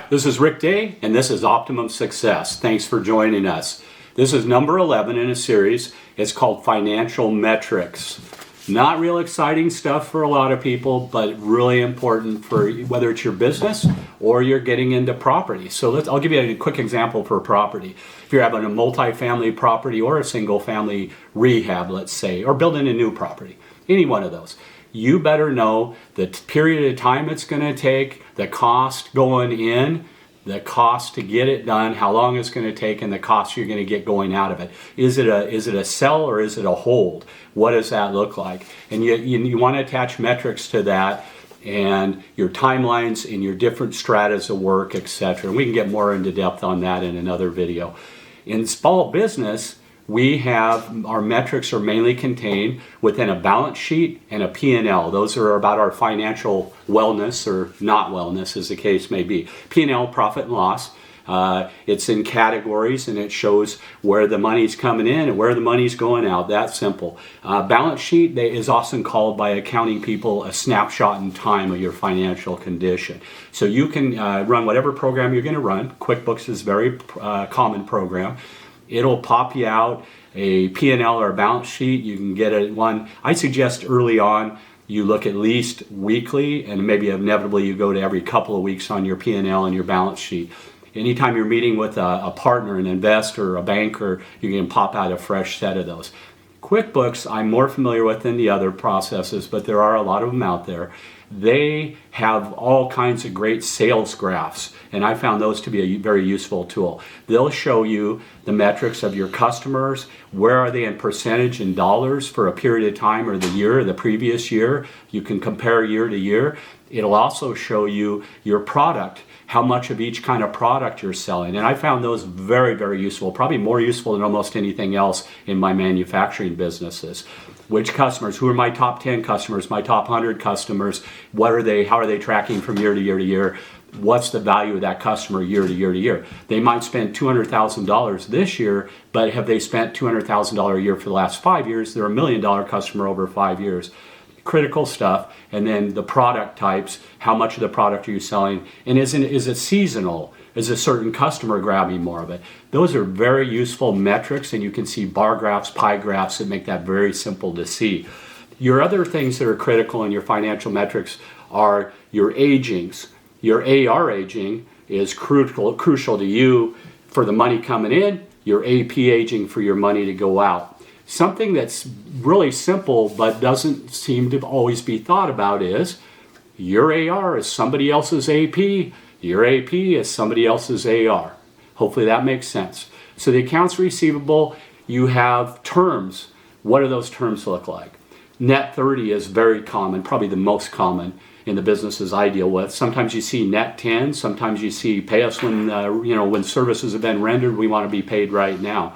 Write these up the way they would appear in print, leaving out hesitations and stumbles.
This is Rick Day, and this is Optimum Success. Thanks for joining us. This is number 11 in a series. It's called Financial Metrics. Not real exciting stuff for a lot of people, but really important for whether it's your business or you're getting into property. So I'll give you a quick example for property. If you're having a multi-family property or a single family rehab, let's say, or building a new property, any one of those, you better know the period of time it's going to take, the cost going in, the cost to get it done, how long it's going to take, and the cost you're going to get going out of it. Is it a sell or is it a hold? What does that look like? And you want to attach metrics to that, and your timelines and your different stratas of work, etc. We can get more into depth on that in another video. In small business, we have our metrics are mainly contained within a balance sheet and a P&L. Those are about our financial wellness or not wellness, as the case may be. P&L, profit and loss. It's in categories, and it shows where the money's coming in and where the money's going out. That simple. Balance sheet is often called by accounting people a snapshot in time of your financial condition. So you can run whatever program you're going to run. QuickBooks is a very common program. It'll pop you out a P&L or a balance sheet. You can get it one. I suggest early on you look at least weekly, and maybe inevitably you go to every couple of weeks on your P&L and your balance sheet. Anytime you're meeting with a partner, an investor, a banker, you can pop out a fresh set of those. QuickBooks I'm more familiar with than the other processes, but there are a lot of them out there. They have all kinds of great sales graphs, and I found those to be a very useful tool. They'll show you the metrics of your customers, where are they in percentage in dollars for a period of time or the year or the previous year. You can compare year to year. It'll also show you your product, how much of each kind of product you're selling. And I found those very, very useful, probably more useful than almost anything else in my manufacturing businesses. Which customers, who are my top 10 customers, my top 100 customers, what are they, how are they tracking from year to year to year? What's the value of that customer year to year to year? They might spend $200,000 this year, but have they spent $200,000 a year for the last 5 years? They're $1 million customer over 5 years. Critical stuff. And then the product types, how much of the product are you selling? And is it seasonal? Is a certain customer grabbing more of it? Those are very useful metrics, and you can see bar graphs, pie graphs that make that very simple to see. Your other things that are critical in your financial metrics are your agings. Your AR aging is crucial to you for the money coming in, your AP aging for your money to go out. Something that's really simple but doesn't seem to always be thought about is your AR is somebody else's AP. Your AP is somebody else's AR. Hopefully that makes sense. So the accounts receivable, you have terms. What do those terms look like? Net 30 is very common, probably the most common in the businesses I deal with. Sometimes you see net 10. Sometimes you see pay us when when services have been rendered. We want to be paid right now.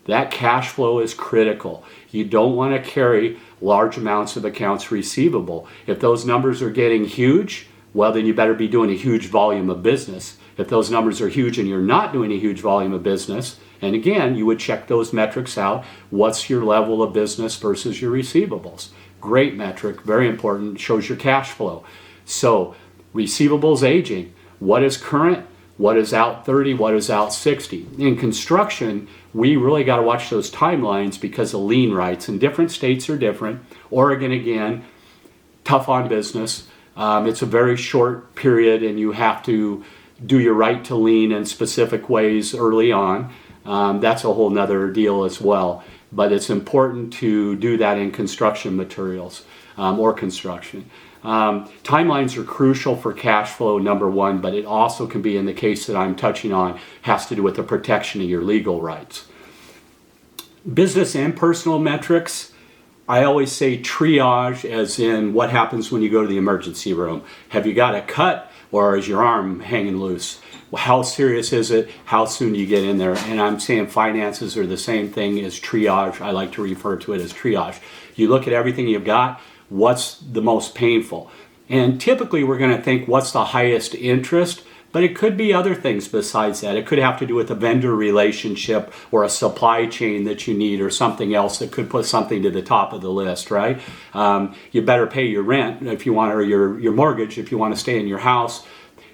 That cash flow is critical. You don't want to carry large amounts of accounts receivable. If those numbers are getting huge, well, then you better be doing a huge volume of business. If those numbers are huge and you're not doing a huge volume of business, and again, you would check those metrics out. What's your level of business versus your receivables? Great metric, very important, shows your cash flow. So, receivables aging. What is current? What is out 30? What is out 60? In construction, we really got to watch those timelines because of lien rights, and different states are different. Oregon, again, tough on business. It's a very short period, and you have to do your right to lien in specific ways early on. That's a whole nother deal as well. But it's important to do that in construction materials or construction. Timelines are crucial for cash flow, number one, but it also can be, in the case that I'm touching on, has to do with the protection of your legal rights. Business and personal metrics. I always say triage, as in what happens when you go to the emergency room. Have you got a cut, or is your arm hanging loose? How serious is it? How soon do you get in there? And I'm saying finances are the same thing as triage. I like to refer to it as triage. You look at everything you've got. What's the most painful? And typically we're going to think what's the highest interest, but it could be other things besides that. It could have to do with a vendor relationship or a supply chain that you need or something else that could put something to the top of the list, right? You better pay your rent if you want, or your mortgage if you want to stay in your house.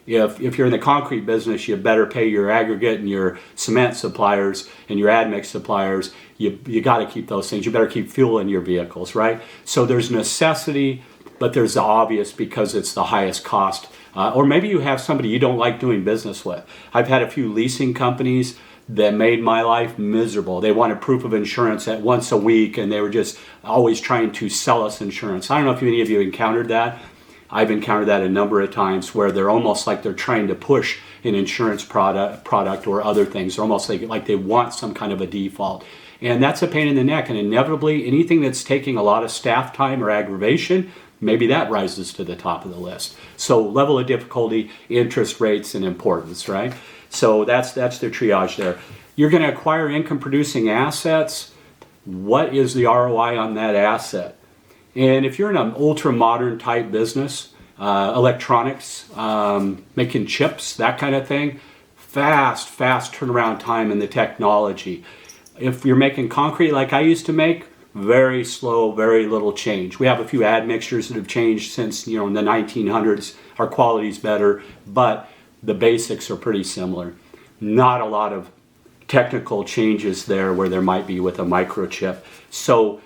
If you're in the concrete business, you better pay your aggregate and your cement suppliers and your admix suppliers. You got to keep those things. You better keep fuel in your vehicles, right? So there's necessity, but there's the obvious because it's the highest cost. Or maybe you have somebody you don't like doing business with. I've had a few leasing companies that made my life miserable. They wanted proof of insurance at once a week, and they were just always trying to sell us insurance. I don't know if any of you encountered that. I've encountered that a number of times where they're almost like they're trying to push an insurance product or other things. They're almost like they want some kind of a default. And that's a pain in the neck. And inevitably, anything that's taking a lot of staff time or aggravation, maybe that rises to the top of the list. So level of difficulty, interest rates, and importance, right? So that's the triage there. You're going to acquire income producing assets. What is the ROI on that asset? And if you're in an ultra modern type business, electronics, making chips, that kind of thing, fast turnaround time in the technology. If you're making concrete like I used to make, very slow, very little change. We have a few admixtures that have changed since, in the 1900s. Our quality's better, but the basics are pretty similar. Not a lot of technical changes there where there might be with a microchip. So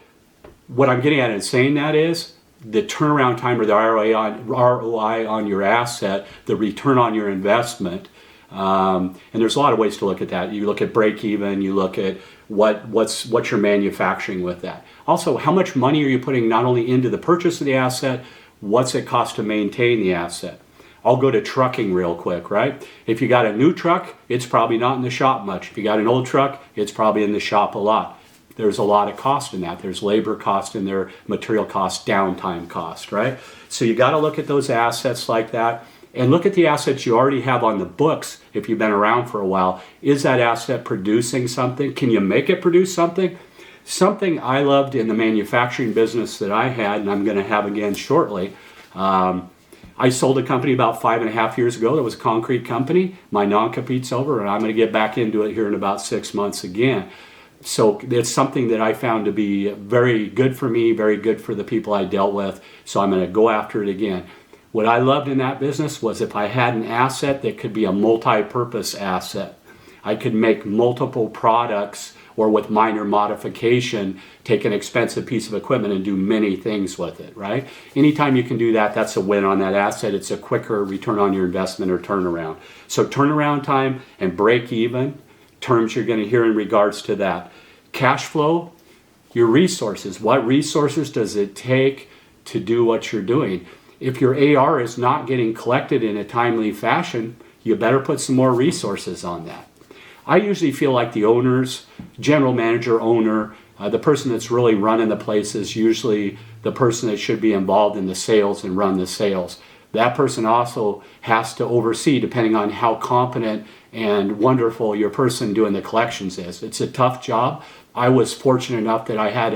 what I'm getting at in saying that is the turnaround time or the ROI on your asset, the return on your investment. And there's a lot of ways to look at that. You look at break even, you look at what you're manufacturing with that. Also, how much money are you putting not only into the purchase of the asset, what's it cost to maintain the asset? I'll go to trucking real quick, right? If you got a new truck, it's probably not in the shop much. If you got an old truck, it's probably in the shop a lot. There's a lot of cost in that. There's labor cost in there, material cost, downtime cost, right? So you got to look at those assets like that and look at the assets you already have on the books if you've been around for a while. Is that asset producing something? Can you make it produce something? Something I loved in the manufacturing business that I had, and I'm going to have again shortly, I sold a company about 5.5 years ago that was a concrete company. My non-compete's over, and I'm going to get back into it here in about 6 months again. So it's something that I found to be very good for me, very good for the people I dealt with. So I'm going to go after it again. What I loved in that business was if I had an asset that could be a multi-purpose asset. I could make multiple products or with minor modification, take an expensive piece of equipment and do many things with it, right? Anytime you can do that, that's a win on that asset. It's a quicker return on your investment or turnaround. So turnaround time and break even, terms you're going to hear in regards to that. Cash flow, your resources. What resources does it take to do what you're doing? If your AR is not getting collected in a timely fashion, you better put some more resources on that. I usually feel like the owners, general manager, owner, the person that's really running the place is usually the person that should be involved in the sales and run the sales. That person also has to oversee, depending on how competent and wonderful your person doing the collections is. It's a tough job. I was fortunate enough that I had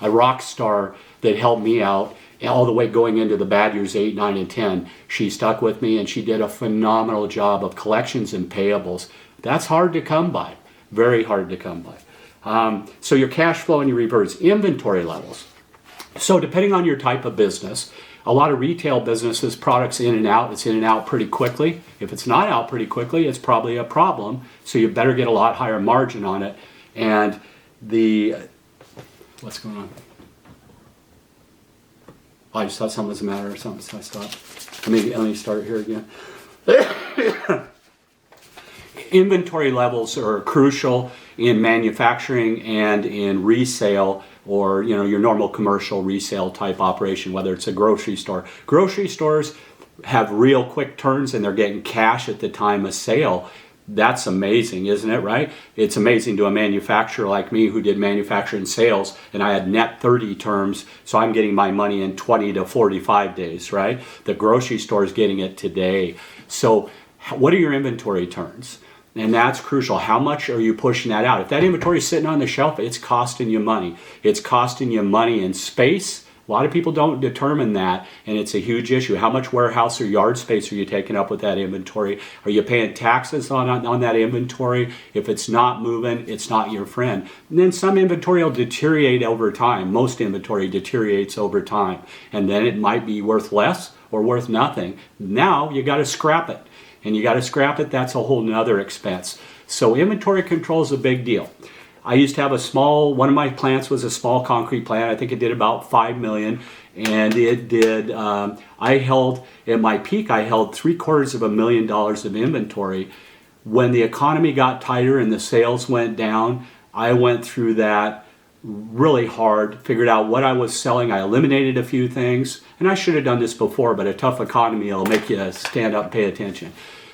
a rock star that helped me out all the way going into the bad years 8, 9, and 10. She stuck with me and she did a phenomenal job of collections and payables. That's hard to come by, very hard to come by. So your cash flow and your reverse inventory levels. So depending on your type of business, a lot of retail businesses, products in and out, it's in and out pretty quickly. If it's not out pretty quickly, it's probably a problem. So you better get a lot higher margin on it. And what's going on? Oh, I just thought something was the matter or something, so I stopped. Let me start here again. Inventory levels are crucial in manufacturing and in resale, or your normal commercial resale type operation, whether it's a grocery store. Grocery stores have real quick turns and they're getting cash at the time of sale. That's amazing, isn't it, right? It's amazing to a manufacturer like me who did manufacturing sales, and I had net 30 terms, so I'm getting my money in 20 to 45 days, right? The grocery store is getting it today. So what are your inventory turns? And that's crucial. How much are you pushing that out? If that inventory is sitting on the shelf, it's costing you money. It's costing you money in space. A lot of people don't determine that, and it's a huge issue. How much warehouse or yard space are you taking up with that inventory? Are you paying taxes on that inventory? If it's not moving, it's not your friend. And then some inventory will deteriorate over time. Most inventory deteriorates over time, and then it might be worth less or worth nothing. Now you got to scrap it. And you got to scrap it, that's a whole nother expense. So inventory control is a big deal. I used to have one of my plants was a small concrete plant. I think it did about 5 million. And it did, at my peak, I held $750,000 of inventory. When the economy got tighter and the sales went down, I went through that really hard, figured out what I was selling. I eliminated a few things, and I should have done this before, but a tough economy will make you stand up and pay attention.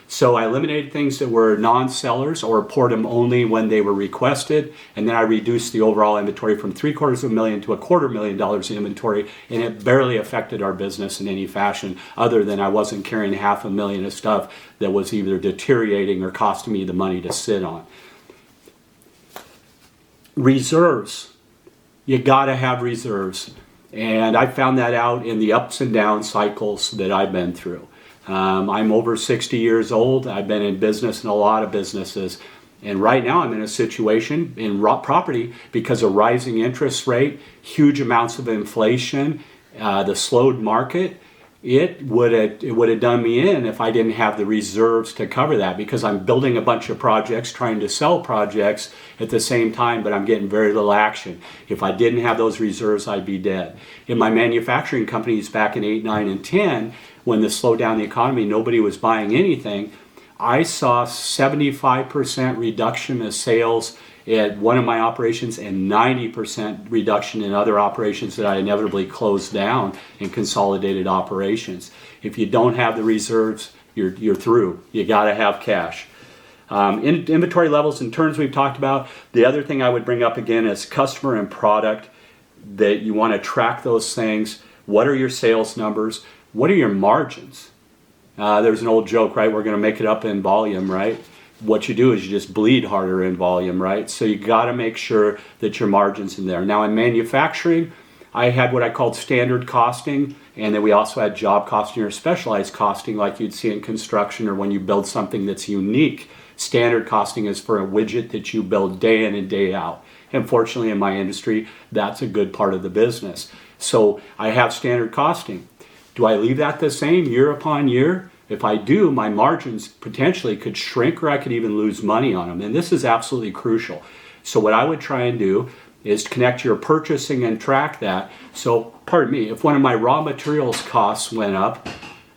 So I eliminated things that were non-sellers or poured them only when they were requested, and then I reduced the overall inventory from $750,000 to $250,000 in inventory, and it barely affected our business in any fashion other than I wasn't carrying $500,000 of stuff that was either deteriorating or costing me the money to sit on. Reserves. You got to have reserves, and I found that out in the ups and down cycles that I've been through. I'm over 60 years old. I've been in business in a lot of businesses. And right now I'm in a situation in property because of rising interest rate, huge amounts of inflation, the slowed market. It would have done me in if I didn't have the reserves to cover that, because I'm building a bunch of projects, trying to sell projects at the same time, but I'm getting very little action. If I didn't have those reserves, I'd be dead. In my manufacturing companies back in 8, 9, and 10, when the slowed down the economy, nobody was buying anything, I saw 75% reduction of sales at one of my operations and 90% reduction in other operations that I inevitably closed down in consolidated operations. If you don't have the reserves, you're through. You got to have cash. Inventory levels and turns we've talked about. The other thing I would bring up again is customer and product, that you want to track those things. What are your sales numbers? What are your margins? There's an old joke, right? We're going to make it up in volume, right? What you do is you just bleed harder in volume, right? So you got to make sure that your margin's in there. Now in manufacturing, I had what I called standard costing, and then we also had job costing or specialized costing like you'd see in construction or when you build something that's unique. Standard costing is for a widget that you build day in and day out. And fortunately in my industry, that's a good part of the business. So I have standard costing. Do I leave that the same year upon year? If I do, my margins potentially could shrink, or I could even lose money on them. And this is absolutely crucial. So what I would try and do is connect your purchasing and track that. So, pardon me, if one of my raw materials costs went up,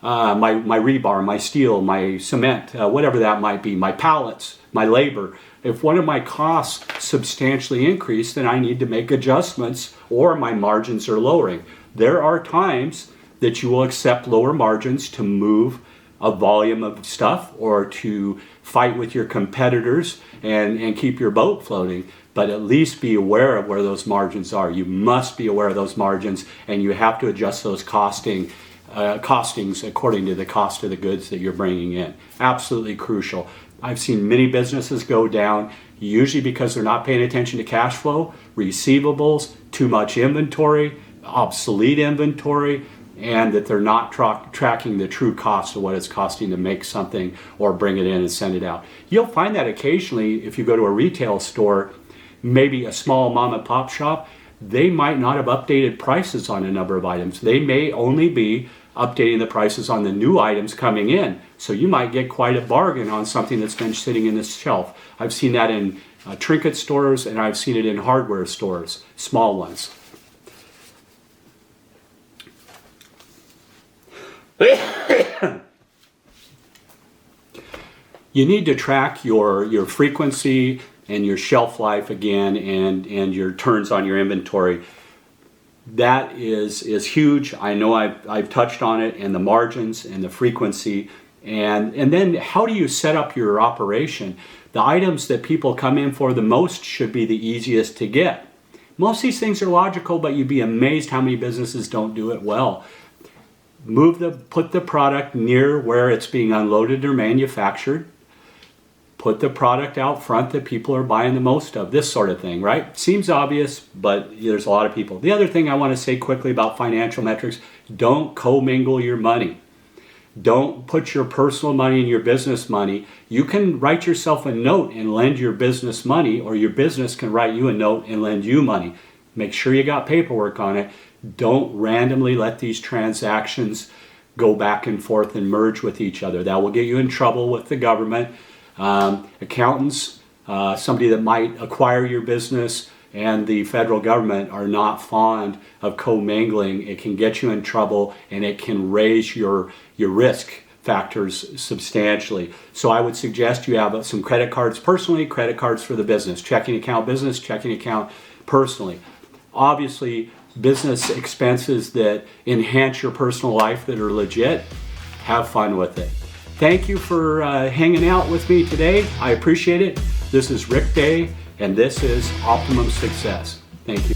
my rebar, my steel, my cement, whatever that might be, my pallets, my labor, if one of my costs substantially increase, then I need to make adjustments or my margins are lowering. There are times that you will accept lower margins to move a volume of stuff or to fight with your competitors and keep your boat floating, but at least be aware of where those margins are. You must be aware of those margins, and you have to adjust those costings according to the cost of the goods that you're bringing in. Absolutely crucial. I've seen many businesses go down, usually because they're not paying attention to cash flow, receivables, too much inventory, obsolete inventory, and that they're not tracking the true cost of what it's costing to make something or bring it in and send it out. You'll find that occasionally if you go to a retail store, maybe a small mom and pop shop, they might not have updated prices on a number of items. They may only be updating the prices on the new items coming in. So you might get quite a bargain on something that's been sitting in this shelf. I've seen that in trinket stores, and I've seen it in hardware stores, small ones. You need to track your frequency and your shelf life again, and your turns on your inventory. That is huge. I know I've touched on it, and the margins and the frequency, and then how do you set up your operation? The items that people come in for the most should be the easiest to get. Most of these things are logical, but you'd be amazed how many businesses don't do it well. Put the product near where it's being unloaded or manufactured. Put the product out front that people are buying the most of. This sort of thing, right? Seems obvious, but there's a lot of people. The other thing I want to say quickly about financial metrics, don't commingle your money. Don't put your personal money and your business money. You can write yourself a note and lend your business money, or your business can write you a note and lend you money. Make sure you got paperwork on it. Don't randomly let these transactions go back and forth and merge with each other. That will get you in trouble with the government. Accountants, somebody that might acquire your business, and the federal government are not fond of commingling. It can get you in trouble, and it can raise your risk factors substantially. So I would suggest you have some credit cards personally, credit cards for the business, checking account business, checking account personally. Obviously, business expenses that enhance your personal life that are legit, have fun with it. Thank you for hanging out with me today. I appreciate it. This is Rick Day, and this is Optimum Success. Thank you.